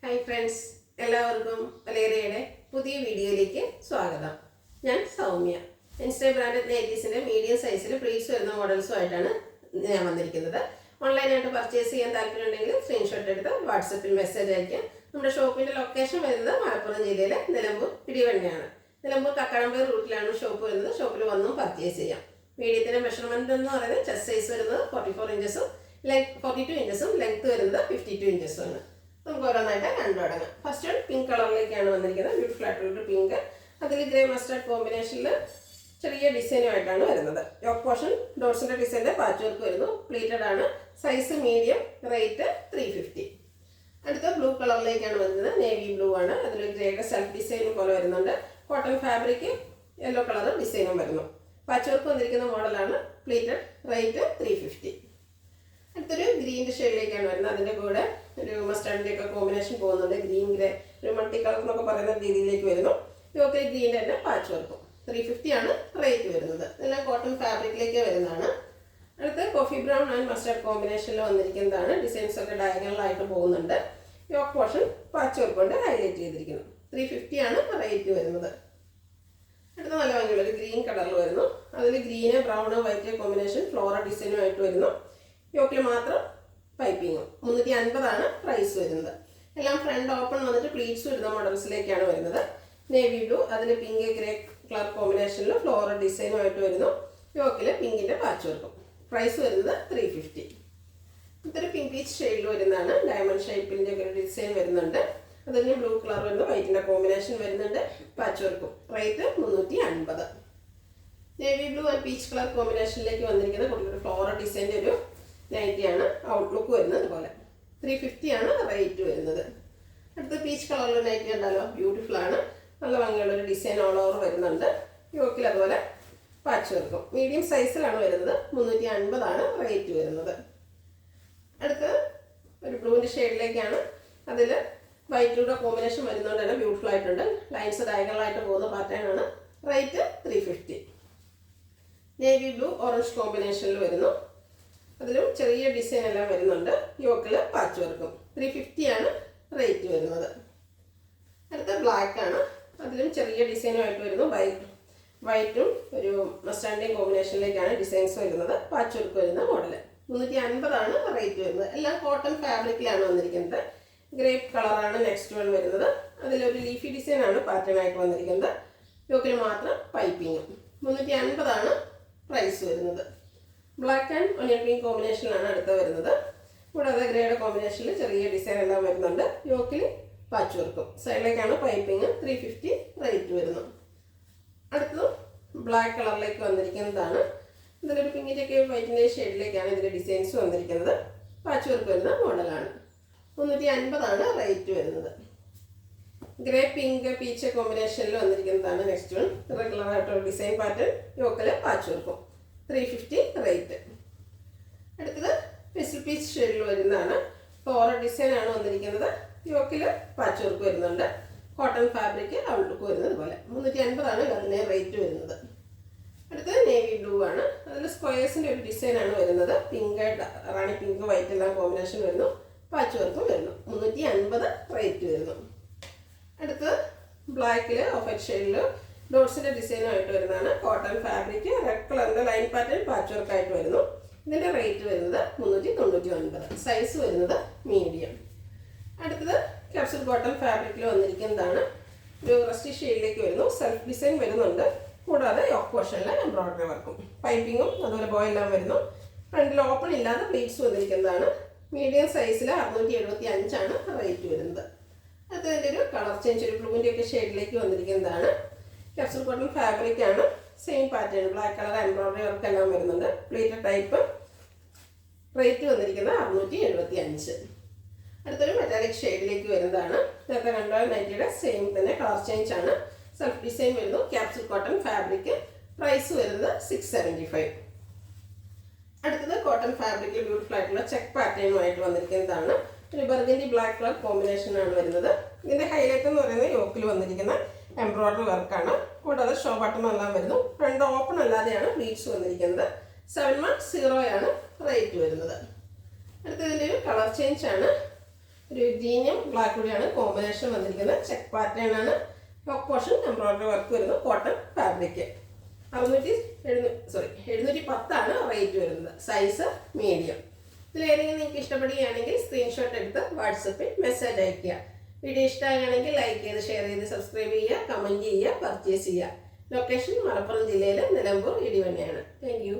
Hi friends, എല്ലാവർക്കും വലേറിയയുടെ പുതിയ വീഡിയോയിലേക്ക് സ്വാഗതം. ഞാൻ സൗമ്യ. ഇൻസ്റ്റ ബ്രാൻഡഡ് നൈറ്റീസിൻ്റെ മീഡിയം സൈസിൽ പ്ലീറ്റ്സ് വരുന്ന മോഡൽസുമായിട്ടാണ് ഞാൻ വന്നിരിക്കുന്നത്. ഓൺലൈനായിട്ട് പർച്ചേസ് ചെയ്യാൻ താല്പര്യമുണ്ടെങ്കിൽ സ്ക്രീൻഷോട്ട് എടുത്ത് വാട്സപ്പിൽ മെസ്സേജ് അയക്കാം. നമ്മുടെ ഷോപ്പിൻ്റെ ലൊക്കേഷൻ വരുന്നത് മലപ്പുറം ജില്ലയിലെ നിലമ്പൂർ പിടിവണ്ടിയാണ്. നിലമ്പൂർ കക്കാടമ്പേർ റൂട്ടിലാണ് ഷോപ്പ് വരുന്നത്. ഷോപ്പിൽ വന്നും പർച്ചേസ് ചെയ്യാം. മീഡിയത്തിൻ്റെ മെഷർമെൻറ്റ് എന്ന് പറയുന്നത് ചെസ്റ്റ് സൈസ് വരുന്നത് 44 ഇഞ്ചസും 42 ഇഞ്ചസും ലെങ്ത് വരുന്നത് 52 ഇഞ്ചസും ആണ്. നമുക്ക് ഓരോന്നായിട്ട് കണ്ടു തുടങ്ങാം. ഫസ്റ്റ് വൺ പിങ്ക് കളറിലേക്കാണ് വന്നിരിക്കുന്നത്. ബ്യൂട്ടിഫുൾ ആയിട്ടുള്ളൊരു പിങ്ക്, അതിൽ ഗ്രേ മസ്റ്റാർഡ് കോമ്പിനേഷനിൽ ചെറിയ ഡിസൈനുമായിട്ടാണ് വരുന്നത്. യോക്ക് പോർഷൻ ഡോട്ട്സിൻ്റെ ഡിസൈൻ്റെ പാച്ച് വർക്ക് വരുന്നു. പ്ലീറ്റഡ് ആണ്. Size medium, rate 350. അടുത്ത ബ്ലൂ കളറിലേക്കാണ് വരുന്നത്. നേവി ബ്ലൂ ആണ്. അതിൽ ഗ്രേയുടെ സെൽഫ് ഡിസൈൻ പോലെ വരുന്നുണ്ട്. കോട്ടൺ ഫാബ്രിക്, യെല്ലോ കളർ ഡിസൈനും വരുന്നു. പാച്ച് വർക്ക് വന്നിരിക്കുന്ന മോഡലാണ്. Pleated, rate 350. അടുത്തൊരു ഗ്രീൻ്റെ ഷെയ്ഡിലേക്കാണ് വരുന്നത്. അതിൻ്റെ കൂടെ ഒരു മസ്റ്റാർഡിൻ്റെ ഒക്കെ കോമ്പിനേഷൻ പോകുന്നുണ്ട്. ഗ്രീൻ ഗ്രേ, ഒരു മൾട്ടി കളർ എന്നൊക്കെ പറയുന്ന രീതിയിലേക്ക് വരുന്നു. യോക്കിൽ ഗ്രീൻ്റെ തന്നെ പാച്ച് വർക്കും. 350 ആണ് റേറ്റ് വരുന്നത്. ഇതെല്ലാം കോട്ടൺ ഫാബ്രിക്കിലേക്ക് വരുന്നതാണ്. അടുത്ത് കോഫി ബ്രൗൺ ആൻഡ് മസ്റ്റാർഡ് കോമ്പിനേഷനിൽ വന്നിരിക്കുന്നതാണ്. ഡിസൈൻസ് ഒക്കെ ഡയഗണലായിട്ട് പോകുന്നുണ്ട്. യോക്ക് പോർഷൻ പാച്ച് വർക്ക് കൊണ്ട് ഹൈലൈറ്റ് ചെയ്തിരിക്കുന്നു. 350 ആണ് റേറ്റ് വരുന്നത്. അടുത്ത നല്ല ഭംഗിയുള്ളൊരു ഗ്രീൻ കളറിൽ വരുന്നു. അതിൽ green brown white combination floral ഡിസൈനുമായിട്ട് വരുന്നു. യോക്കിൽ മാത്രം പൈപ്പിങ്ങും. 350 ആണ് പ്രൈസ് വരുന്നത്. എല്ലാം ഫ്രണ്ട് ഓപ്പൺ വന്നിട്ട് പ്ലീറ്റ്സ് വരുന്ന മോഡൽസിലേക്കാണ് വരുന്നത്. നേവി ബ്ലൂ, അതിൽ പിങ്ക് ഗ്രേ കളർ കോമ്പിനേഷനിൽ ഫ്ലോറൽ ഡിസൈനുമായിട്ട് വരുന്നു. യോക്കിൽ പിങ്കിൻ്റെ പാച്ച് വർക്കും. പ്രൈസ് വരുന്നത് 350. ഇതൊരു പിങ്ക് പീച്ച് ഷെയ്ഡിൽ വരുന്നതാണ്. ഡയമണ്ട് ഷേപ്പിൻ്റെ ഒരു ഡിസൈൻ വരുന്നുണ്ട്. അതിന് ബ്ലൂ കളർ വരുന്നു. വൈറ്റിൻ്റെ കോമ്പിനേഷൻ വരുന്നുണ്ട്. പാച്ച് വർക്കും. Rate 350. Navy blue and peach colour കോമ്പിനേഷനിലേക്ക് വന്നിരിക്കുന്ന കുട്ടികളുടെ ഫ്ലോറൽ ഡിസൈൻ്റെ ഒരു നൈറ്റിയാണ്. ഔട്ട്ലുക്ക് വരുന്നത് അതുപോലെ. 350 ആണ് റേറ്റ് വരുന്നത്. അടുത്ത പീച്ച് കളറിലുള്ള നൈറ്റി ഉണ്ടല്ലോ, ബ്യൂട്ടിഫുൾ ആണ്. നല്ല ഭംഗിയുള്ളൊരു ഡിസൈൻ ഓൾ ഓവർ വരുന്നുണ്ട്. യോക്കിൽ അതുപോലെ പാച്ച് വർക്കും. മീഡിയം സൈസിലാണ് വരുന്നത്. 350 ആണ് റേറ്റ് വരുന്നത്. അടുത്ത് ഒരു ബ്ലൂവിൻ്റെ ഷെയ്ഡിലേക്കാണ്. അതിൽ വൈറ്റിലൂടെ കോമ്പിനേഷൻ വരുന്നതുകൊണ്ട് തന്നെ ബ്യൂട്ടിഫുൾ ആയിട്ടുണ്ട്. ലൈൻസ് ഡയഗണലായിട്ട് പോകുന്ന പാറ്റേൺ ആണ്. റേറ്റ് 350. നേവി ബ്ലൂ ഓറഞ്ച് കോമ്പിനേഷനിൽ വരുന്നു. അതിലും ചെറിയ ഡിസൈൻ എല്ലാം വരുന്നുണ്ട്. യോക്കിൽ പാച്ച് വർക്കും. 350 ആണ് റേറ്റ് വരുന്നത്. അടുത്ത ബ്ലാക്ക് ആണ്. അതിലും ചെറിയ ഡിസൈനുമായിട്ട് വരുന്നു. വൈറ്റും ഒരു മസ്റ്റാർഡിൻ്റെയും കോമ്പിനേഷനിലേക്കാണ് ഡിസൈൻസ് വരുന്നത്. പാച്ച് വർക്ക് വരുന്ന മോഡൽ. 350 ആണ് റേറ്റ് വരുന്നത്. എല്ലാം കോട്ടൺ ഫാബ്രിക്കിലാണ് വന്നിരിക്കുന്നത്. ഗ്രേപ്പ് കളറാണ് നെക്സ്റ്റ് വൺ വരുന്നത്. അതിലൊരു ലീഫി ഡിസൈൻ ആണ് പാറ്റേൺ ആയിട്ട് വന്നിരിക്കുന്നത്. യോക്കിൽ മാത്രം പൈപ്പിങ്ങും. 350 ആണ് പ്രൈസ് വരുന്നത്. ബ്ലാക്ക് ആൻഡ് ഒനിയൻ പിങ്ക് കോമ്പിനേഷനിലാണ് അടുത്ത വരുന്നത്. കൂടാതെ ഗ്രേയുടെ കോമ്പിനേഷനിൽ ചെറിയ ഡിസൈൻ എല്ലാം വരുന്നുണ്ട്. യോക്കിൽ പാച്ച് വർക്കും. സൈഡിലേക്കാണ് പൈപ്പിങ്. 350 റേറ്റ് വരുന്നു. അടുത്തത് ബ്ലാക്ക് കളറിലേക്ക് വന്നിരിക്കുന്നതാണ്. ഇതിലൊരു പിങ്കിൻ്റെയൊക്കെ വൈറ്റിൻ്റെ ഷെയ്ഡിലേക്കാണ് ഇതിൻ്റെ ഡിസൈൻസ് വന്നിരിക്കുന്നത്. പാച്ച് വർക്ക് വരുന്ന മോഡലാണ്. 350 ആണ് റേറ്റ് വരുന്നത്. ഗ്രേ പിങ്ക് പീച്ച് കോമ്പിനേഷനിൽ വന്നിരിക്കുന്നതാണ് നെക്സ്റ്റ് വൺ. റെഗുലർ ആയിട്ടുള്ള ഡിസൈൻ പാറ്റേൺ. യോക്കിൽ പാച്ച് വർക്കും. 350 റേറ്റ്. അടുത്തത് പെസിൽ പീച്ച് ഷെയ്ഡിൽ വരുന്നതാണ്. ഫ്ലോറൽ ഡിസൈൻ ആണ് വന്നിരിക്കുന്നത്. യോക്കിൽ പാച്ച് വർക്ക് വരുന്നുണ്ട്. കോട്ടൺ ഫാബ്രിക് ഔട്ട്ലുക്ക് വരുന്നത് പോലെ. 350 ആണ് അതിന് റേറ്റ് വരുന്നത്. അടുത്തത് നേവി ബ്ലൂ ആണ്. അതിൽ സ്ക്വയേഴ്സിൻ്റെ ഒരു ഡിസൈൻ ആണ് വരുന്നത്. പിങ്ക്, റാണി പിങ്ക്, വൈറ്റ് എല്ലാം കോമ്പിനേഷൻ വരുന്നു. പാച്ച് വർക്കും വരുന്നു. 350 റേറ്റ് വരുന്നു. അടുത്തത് ബ്ലാക്കിൽ ഓഫ് വൈറ്റ് ഷെയ്ഡിൽ ഡോട്ട്സിൻ്റെ ഡിസൈനുമായിട്ട് വരുന്നതാണ്. കോട്ടൺ ഫാബ്രിക്, റെഡ് കളറിൻ്റെ ലൈൻ പാറ്റേൺ പാച്ച് വർക്കായിട്ട് വരുന്നു. ഇതിൻ്റെ റേറ്റ് വരുന്നത് 399. സൈസ് വരുന്നത് മീഡിയം. അടുത്തത് ക്യാപ്സൂൾ കോട്ടൺ ഫാബ്രിക്കിൽ വന്നിരിക്കുന്നതാണ്. ഒരു റസ്റ്റി ഷെയ്ഡിലേക്ക് വരുന്നു. സെൽഫ് ഡിസൈൻ വരുന്നുണ്ട്. കൂടാതെ യോക്ക് പോർഷനിൽ എംബ്രോയിഡറി വർക്കും പൈപ്പിങ്ങും അതുപോലെ ബോയെല്ലാം വരുന്നു. ഫ്രണ്ടിൽ ഓപ്പൺ ഇല്ലാതെ പ്ലീറ്റ്സ് വന്നിരിക്കുന്നതാണ്. മീഡിയം സൈസിൽ 675 ആണ് റേറ്റ് വരുന്നത്. അടുത്തതിൻ്റെ ഒരു കളർ ചേഞ്ച്, ഒരു ബ്ലൂവിൻ്റെയൊക്കെ ഷെയ്ഡിലേക്ക് വന്നിരിക്കുന്നതാണ്. ക്യാപ്സൂൾ കോട്ടൺ ഫാബ്രിക് ആണ്. Same pattern, black colour embroidery work എല്ലാം വരുന്നുണ്ട്. Pleated type. റേറ്റ് വന്നിരിക്കുന്നത് 675. അടുത്തൊരു മെറ്റാലിക് ഷെയ്ഡിലേക്ക് വരുന്നതാണ്. നേരത്തെ കണ്ട നൈറ്റിയുടെ സെയിം തന്നെ കളർ ചേഞ്ച് ആണ്. സെൽഫ് ഡിസൈൻ വരുന്നു. Capsule cotton fabric. പ്രൈസ് വരുന്നത് 675. അടുത്തത് കോട്ടൺ ഫാബ്രിക്കിൽ ബ്യൂട്ടിഫുൾ ആയിട്ടുള്ള ചെക്ക് പാറ്റേണുമായിട്ട് വന്നിരിക്കുന്നതാണ്. ഒരു ബർഗൻഡി ബ്ലാക്ക് കളർ കോമ്പിനേഷനാണ് വരുന്നത്. ഇതിൻ്റെ ഹൈലൈറ്റ് എന്ന് പറയുന്നത് യോക്കിൽ വന്നിരിക്കുന്ന എംബ്രോയിഡറി വർക്കാണ്. കൂടാതെ ഷോ ബട്ടൺ എല്ലാം വരുന്നു. ഫ്രണ്ട് ഓപ്പൺ അല്ലാതെയാണ് പ്ലീറ്റ്സ് വന്നിരിക്കുന്നത്. 710 ആണ് റേറ്റ് വരുന്നത്. അടുത്തതിൻ്റെ ഒരു കളർ ചേഞ്ച് ആണ്. ഒരു ഗ്രീനും ബ്ലാക്ക് കൂടിയാണ് കോമ്പിനേഷൻ വന്നിരിക്കുന്നത്. ചെക്ക് പാറ്റേൺ ആണ്. ടോപ്പ് പോർഷൻ എംബ്രോയിഡറി വർക്ക് വരുന്നു. Cotton fabric. 710 റേറ്റ് വരുന്നത്. Size medium. ഇതിലേതെങ്കിലും നിങ്ങൾക്ക് ഇഷ്ടപ്പെടുകയാണെങ്കിൽ സ്ക്രീൻഷോട്ട് എടുത്ത് വാട്സപ്പിൽ മെസ്സേജ് അയയ്ക്കുക. വീഡിയോ ഇഷ്ടമാണെങ്കിൽ ലൈക്ക് ചെയ്ത്, ഷെയർ ചെയ്ത്, സബ്സ്ക്രൈബ് ചെയ്യുക, കമൻറ്റ് ചെയ്യുക, പർച്ചേസ് ചെയ്യുക. ലൊക്കേഷൻ മലപ്പുറം ജില്ലയിലെ നിലമ്പൂർ ഇടിവണ്ണയാണ്. Thank you.